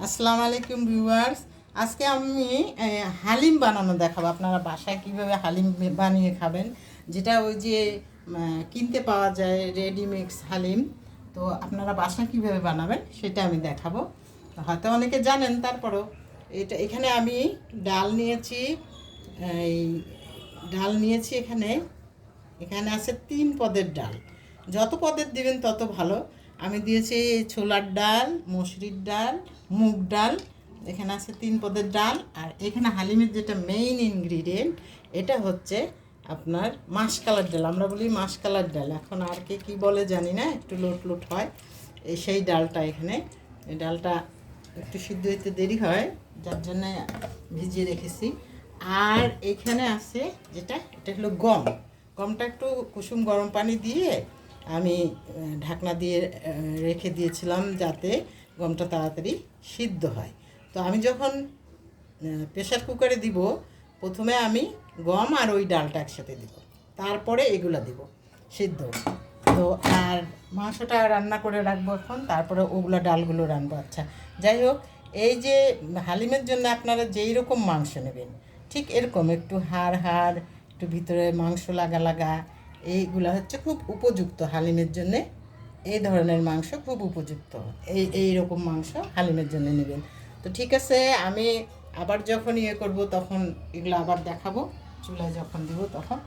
আসসালামু আলাইকুম ভিউয়ার্স। আজকে আমি হালিম বানানো দেখাবো। আপনারা বাসায় কিভাবে হালিম বানিয়ে খাবেন, যেটা ওই যে কিনতে পাওয়া যায় রেডিমিক্স হালিম। তো আপনারা বাসায় কিভাবে বানাবেন সেটা আমি দেখাবো। হয়তো অনেকে জানেন, তারপরও এখানে আমি ডাল নিয়েছি। এই ডাল নিয়েছি এখানে এখানে আছে 3 পদের ডাল। যত পদের দিবেন তত ভালো। আমি দিয়েছি ছোলার ডাল, মসুরির ডাল, মুগ ডাল। এখানে আছে 3 পদের ডাল। আর এখানে হালিমের যেটা মেইন ইনগ্রিডিয়েন্ট, এটা হচ্ছে আপনার মাসকালার ডাল। আমরা বলি মাসকালার ডাল, এখন আর কে কী বলে জানি না, একটু লোট লোট হয়। সেই ডালটা এখানে, এই ডালটা একটু সিদ্ধ হইতে দেরি হয়, যার জন্যে ভিজিয়ে রেখেছি। আর এখানে আছে এটা হলো গম। গমটা একটু কুসুম গরম পানি দিয়ে আমি ঢাকনা দিয়ে রেখে দিয়েছিলাম, যাতে গমটা তাড়াতাড়ি সিদ্ধ হয়। তো আমি যখন প্রেশার কুকারে দিব, প্রথমে আমি গম আর ওই ডালটা একসাথে দিব, তারপরে এগুলো দিব সিদ্ধ। তো আর মাংসটা রান্না করে রাখবো এখন, তারপরে ওগুলো ডালগুলো রাখবো। আচ্ছা, যাই হোক, এই যে হালিমের জন্য আপনারা যেই রকম মাংস নেবেন, ঠিক এরকম একটু হাড় হাড়, একটু ভিতরে মাংস লাগা লাগা, এইগুলো হচ্ছে খুব উপযুক্ত হালিমের জন্যে। এই ধরনের মাংস খুব উপযুক্ত। এই রকম মাংস হালিমের জন্য নেবেন। তো ঠিক আছে, আমি আবার যখন করব তখন এগুলো আবার দেখাবো, চুলায় যখন দিব তখন।